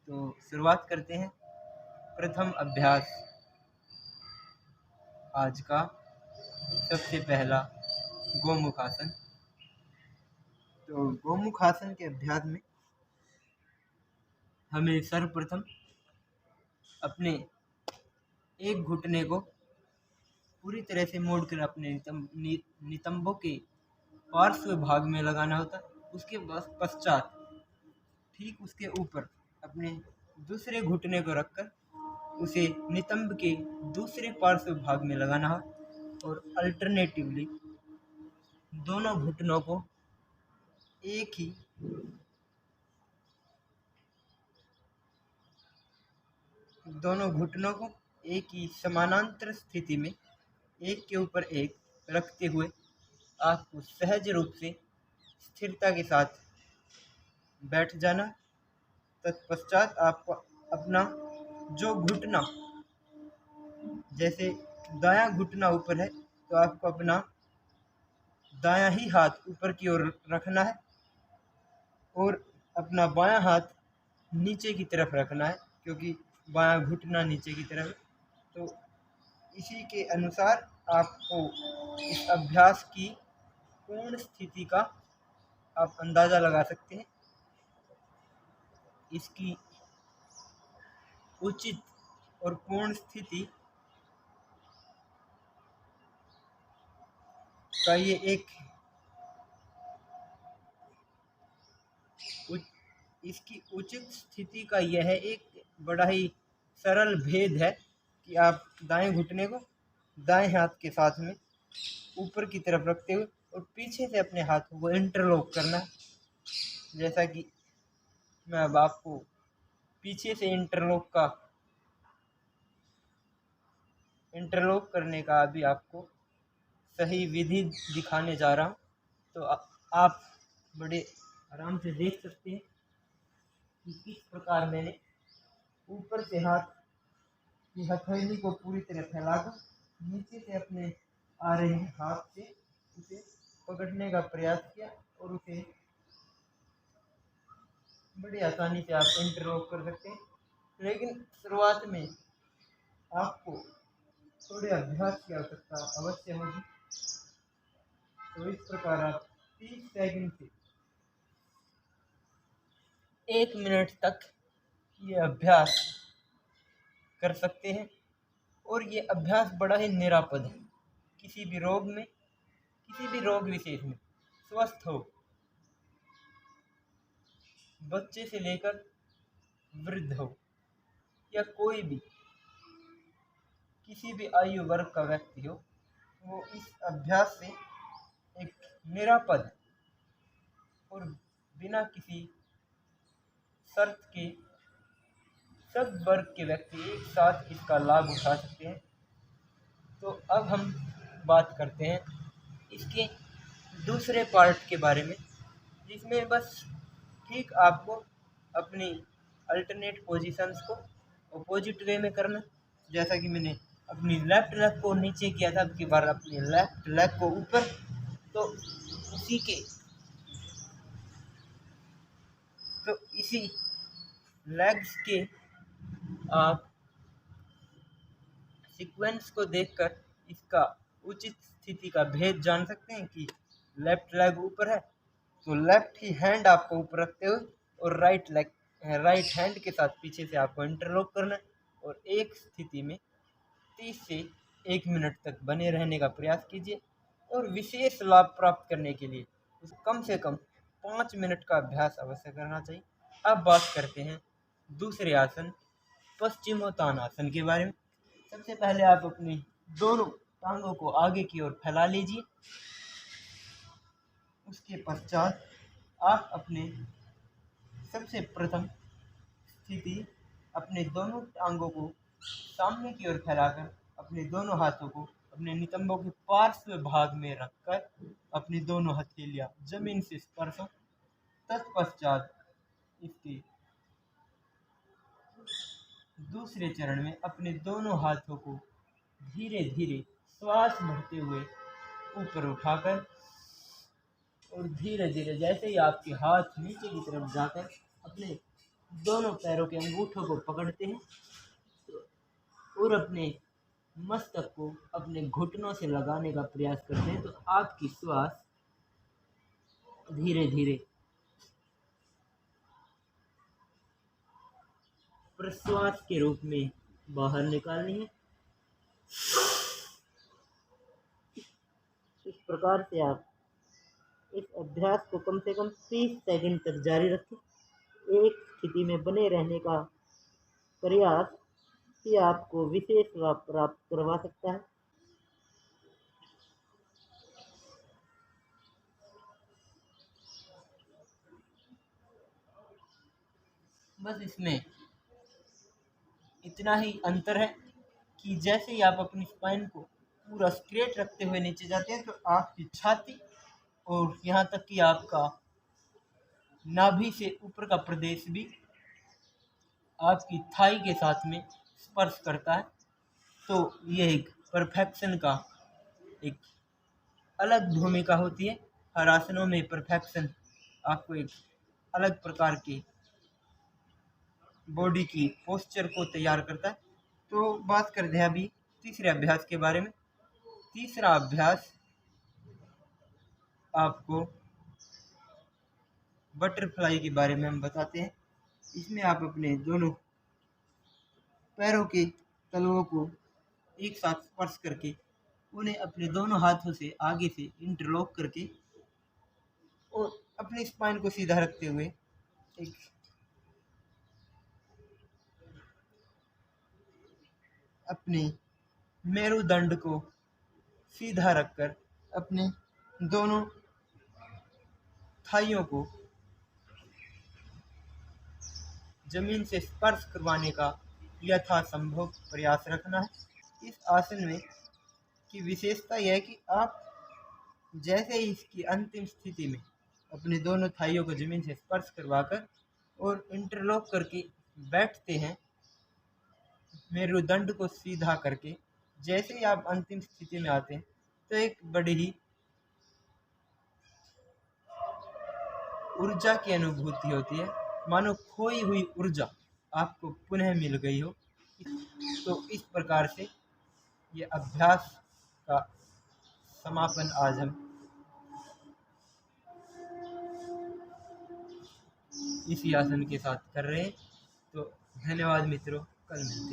तो शुरुआत करते हैं। प्रथम अभ्यास आज का सबसे पहला गोमुखासन। तो गोमुखासन के अभ्यास में हमें सर्वप्रथम अपने एक घुटने को पूरी तरह से मोड़कर अपने नितंबों के पार्श्व भाग में लगाना होता है। उसके पश्चात ठीक उसके ऊपर अपने दूसरे घुटने को रखकर उसे नितंब के दूसरे पार्श्व भाग में लगाना हो और अल्टरनेटिवली दोनों घुटनों को एक ही समानांतर स्थिति में एक के ऊपर एक रखते हुए आपको सहज रूप से स्थिरता के साथ बैठ जाना। तत्पश्चात आपको अपना जो घुटना, जैसे दायां घुटना ऊपर है तो आपको अपना दायां ही हाथ ऊपर की ओर रखना है और अपना बायां हाथ नीचे की तरफ रखना है, क्योंकि बायां घुटना नीचे की तरफ है। तो इसी के अनुसार आपको इस अभ्यास की पूर्ण स्थिति का आप अंदाज़ा लगा सकते हैं। इसकी उचित और पूर्ण स्थिति का ये इसकी उचित स्थिति का यह एक बड़ा ही सरल भेद है कि आप दाएं घुटने को दाएं हाथ के साथ में ऊपर की तरफ रखते हुए और पीछे से अपने हाथों को इंटरलॉक करना है। जैसा कि मैं अब आपको पीछे से इंटरलॉक करने का अभी आपको सही विधि दिखाने जा रहा हूँ। तो आप बड़े आराम से देख सकते हैं कि किस प्रकार मैंने ऊपर से हाथ की हथेली को पूरी तरह फैलाकर नीचे से अपने आ रहे हाथ से उसे पकड़ने का प्रयास किया और उसे बड़ी आसानी से आप इंटरलॉक कर सकते हैं। लेकिन शुरुआत में आपको थोड़े अभ्यास की आवश्यकता अवश्य होगी। तो इस प्रकार आप 30 सेकंड से 1 मिनट तक ये अभ्यास कर सकते हैं और ये अभ्यास बड़ा ही निरापद है। किसी भी रोग विशेष में, स्वस्थ हो, बच्चे से लेकर वृद्ध हो या कोई भी किसी भी आयु वर्ग का व्यक्ति हो, वो इस अभ्यास से एक निरापद और बिना किसी शर्त के सब वर्ग के व्यक्ति एक साथ इसका लाभ उठा सकते हैं। तो अब हम बात करते हैं इसके दूसरे पार्ट के बारे में, जिसमें बस ठीक आपको अपनी अल्टरनेट पोजीशंस को अपोजिट वे में करना। जैसा कि मैंने अपनी लेफ्ट लेग को नीचे किया था, अब की बार अपनी लेफ्ट लेग को ऊपर। तो इसी लेग्स के आप सीक्वेंस को देखकर इसका उचित स्थिति का भेद जान सकते हैं कि लेफ्ट लेग ऊपर है तो लेफ्ट ही हैंड आपको ऊपर रखते हुए और राइट हैंड के साथ पीछे से आपको इंटरलॉक करना है और एक स्थिति में 30 से 1 मिनट तक बने रहने का प्रयास कीजिए। और विशेष लाभ प्राप्त करने के लिए कम से कम 5 मिनट का अभ्यास अवश्य करना चाहिए। अब बात करते हैं दूसरे आसन पश्चिमोत्तानासन के बारे में। सबसे पहले आप अपनी दोनों टांगों को आगे की ओर फैला लीजिए। उसके पश्चात आप अपने सबसे प्रथम स्थिति अपने दोनों टांगों को सामने की ओर फैलाकर अपने दोनों हाथों को अपने नितंबों के पार्श्व भाग में रखकर अपनी दोनों हथेलियां जमीन से स्पर्श हो। तत्पश्चात इसके दूसरे चरण में अपने दोनों हाथों को धीरे धीरे श्वास भरते हुए ऊपर उठाकर और धीरे धीरे जैसे ही आपके हाथ नीचे की तरफ जाकर अपने दोनों पैरों के अंगूठों को पकड़ते हैं और अपने मस्तक को अपने घुटनों से लगाने का प्रयास करते हैं, तो आपकी श्वास धीरे धीरे प्रश्वास के रूप में बाहर निकालनी है। इस प्रकार से आप इस अभ्यास को कम से कम 30 सेकंड तक जारी रखें। एक स्थिति में बने रहने का प्रयास ही आपको विशेष लाभ प्राप्त करवा सकता है। बस इसमें इतना ही अंतर है कि जैसे ही आप अपनी स्पाइन को पूरा स्ट्रेट रखते हुए नीचे जाते हैं, तो आपकी छाती और यहाँ तक कि आपका नाभि से ऊपर का प्रदेश भी आपकी थाई के साथ में स्पर्श करता है। तो ये एक परफेक्शन का एक अलग भूमिका होती है। हर आसनों में परफेक्शन आपको एक अलग प्रकार की बॉडी की पोस्चर को तैयार करता है। तो बात करते हैं अभी तीसरे अभ्यास के बारे में। तीसरा अभ्यास आपको बटरफ्लाई के बारे में हम बताते हैं। इसमें आप अपने दोनों पैरों के तलवों को एक साथ स्पर्श करके उन्हें अपने दोनों हाथों से आगे से इंटरलॉक करके और अपनी स्पाइन को सीधा रखते हुए एक अपने मेरुदंड को सीधा रखकर अपने दोनों थाइयों को जमीन से स्पर्श करवाने का यथासंभव प्रयास रखना है। इस आसन में की विशेषता यह है कि आप जैसे ही इसकी अंतिम स्थिति में अपने दोनों थाइयों को जमीन से स्पर्श करवाकर और इंटरलॉक करके बैठते हैं, मेरुदंड को सीधा करके, जैसे ही आप अंतिम स्थिति में आते हैं तो एक बड़ी ही ऊर्जा की अनुभूति होती है, मानो खोई हुई ऊर्जा आपको पुनः मिल गई हो। तो इस प्रकार से ये अभ्यास का समापन आज हम इसी आसन के साथ कर रहे हैं। तो धन्यवाद मित्रों, कल मिलते हैं।